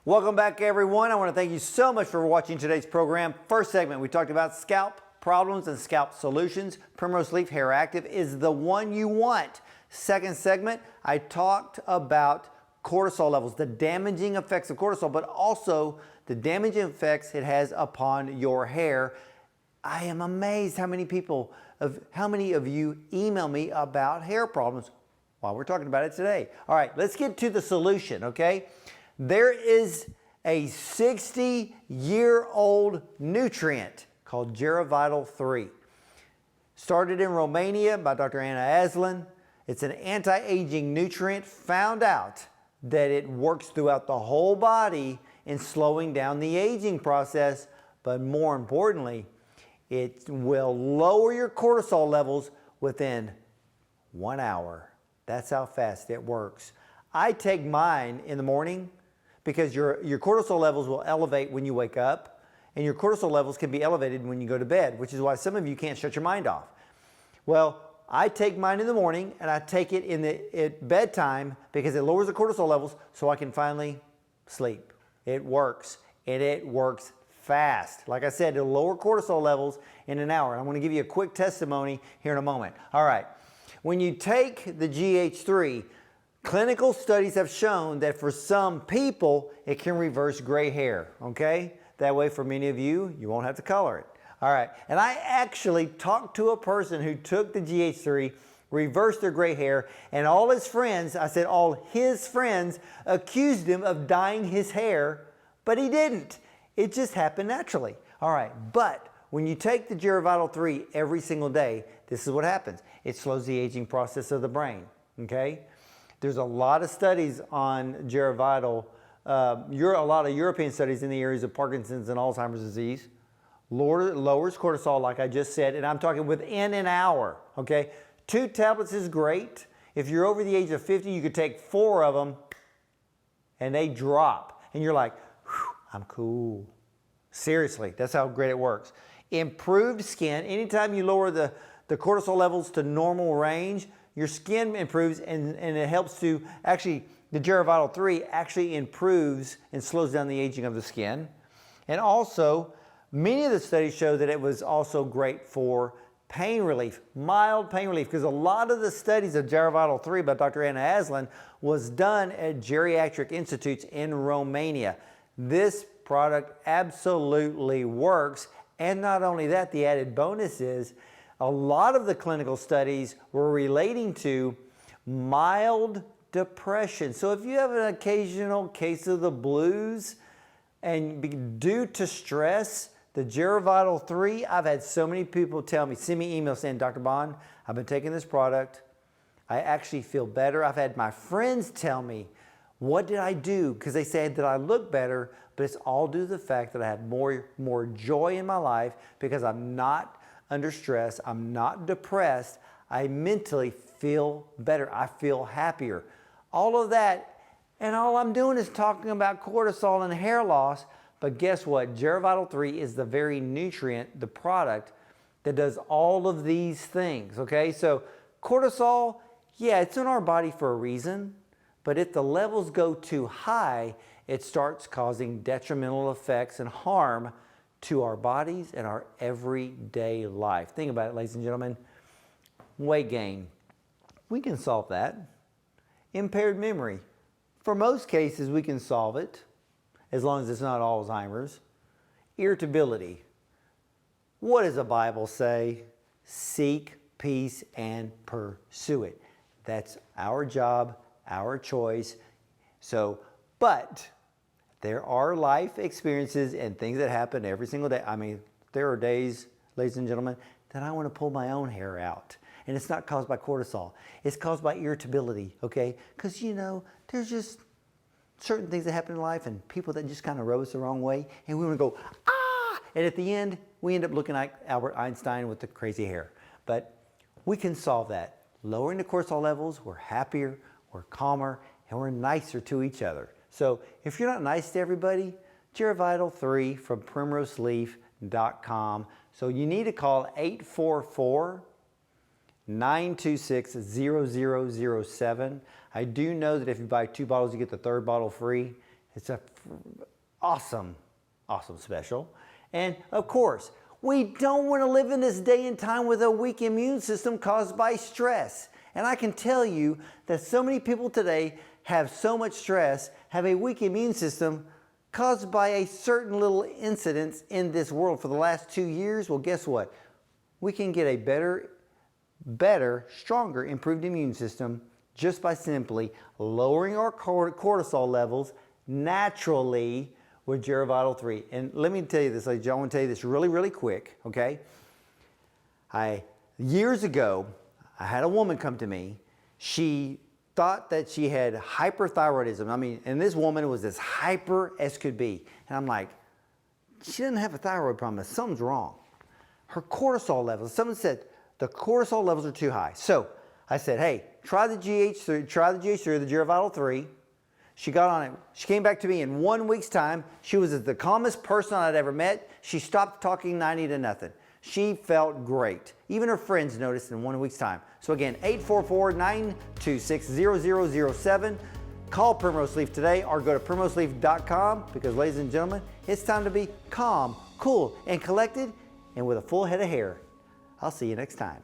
Welcome back, everyone. I want to thank you so much for watching today's program. First segment, we talked about scalp problems and scalp solutions. Primrose Leaf Hair Active is the one you want. Second segment, I talked about cortisol levels, the damaging effects of cortisol, but also the damaging effects it has upon your hair. I am amazed how many of you email me about hair problems while we're talking about it today. All right, let's get to the solution, okay? There is a 60-year-old nutrient called Geravital 3. Started in Romania by Dr. Anna Aslan. It's an anti-aging nutrient. Found out that it works throughout the whole body in slowing down the aging process, but more importantly, it will lower your cortisol levels within 1 hour. That's how fast it works. I take mine in the morning because your cortisol levels will elevate when you wake up, and your cortisol levels can be elevated when you go to bed, which is why some of you can't shut your mind off. Well, I take mine in the morning and I take it at bedtime because it lowers the cortisol levels so I can finally sleep. It works, and it works fast. Like I said, it'll lower cortisol levels in an hour. I'm going to give you a quick testimony here in a moment. All right. When you take the GH3, clinical studies have shown that for some people, it can reverse gray hair, okay? That way, for many of you, you won't have to color it. All right. And I actually talked to a person who took the GH3, reversed their gray hair, and all his friends, I said all his friends, accused him of dyeing his hair, but he didn't. It just happened naturally. All right. But when you take the Geravital 3 every single day, this is what happens. It slows the aging process of the brain, okay? There's a lot of studies on Geravital, a lot of European studies in the areas of Parkinson's and Alzheimer's disease. Lowers cortisol, like I just said, and I'm talking within an hour, okay? 2 tablets is great. If you're over the age of 50, you could take 4 of them, and they drop. And you're like, I'm cool. Seriously, that's how great it works. Improved skin. Anytime you lower the cortisol levels to normal range, your skin improves, and it helps to actually, the Geravital 3 actually improves and slows down the aging of the skin. And also, many of the studies show that it was also great for pain relief, mild pain relief, because a lot of the studies of Geravital 3 by Dr. Anna Aslan was done at geriatric institutes in Romania. This product absolutely works, and not only that, the added bonus is a lot of the clinical studies were relating to mild depression. So if you have an occasional case of the blues and due to stress, the Geravital 3, I've had so many people tell me, send me emails saying, Dr. Bond, I've been taking this product. I actually feel better. I've had my friends tell me, what did I do? Because they said that I look better, but it's all due to the fact that I have more joy in my life because I'm not under stress. I'm not depressed. I mentally feel better. I feel happier. All of that, and all I'm doing is talking about cortisol and hair loss. But guess what? Geravital 3 is the very nutrient, the product that does all of these things, okay? So cortisol, yeah, it's in our body for a reason, but if the levels go too high, it starts causing detrimental effects and harm to our bodies and our everyday life. Think about it, ladies and gentlemen. Weight gain, we can solve that. Impaired memory, for most cases, we can solve it, as long as it's not Alzheimer's. Irritability. What does the Bible say? Seek peace and pursue it. That's our job, our choice. So, but there are life experiences and things that happen every single day. I mean, there are days, ladies and gentlemen, that I want to pull my own hair out. And it's not caused by cortisol. It's caused by irritability, okay? Because, you know, there's just certain things that happen in life and people that just kind of rub us the wrong way. And we want to go, ah! And at the end, we end up looking like Albert Einstein with the crazy hair. But we can solve that. Lowering the cortisol levels, we're happier, we're calmer, and we're nicer to each other. So if you're not nice to everybody, Geravital 3 from primroseleaf.com. So you need to call 844-926-0007. I do know that if you buy 2 bottles, you get the 3rd bottle free. It's a awesome special. And of course, we don't want to live in this day and time with a weak immune system caused by stress. And I can tell you that so many people today have so much stress, have a weak immune system caused by a certain little incidents in this world for the last 2 years. Well, guess what? We can get a better, stronger, improved immune system just by simply lowering our cortisol levels naturally with GeroVital 3. And let me tell you this, ladies and gentlemen, I want to tell you this really, really quick, okay? Years ago, I had a woman come to me. She thought that she had hyperthyroidism. I mean, and this woman was as hyper as could be. And I'm like, she doesn't have a thyroid problem. Something's wrong. Her cortisol levels, someone said the cortisol levels are too high. So I said, hey, try the GH3, the GeroVital 3. She got on it. She came back to me in 1 week's time. She was the calmest person I'd ever met. She stopped talking 90 to nothing. She felt great. Even her friends noticed in 1 week's time. So again, 844-926-0007. Call Primrose Leaf today or go to primroseleaf.com because, ladies and gentlemen, it's time to be calm, cool, and collected and with a full head of hair. I'll see you next time.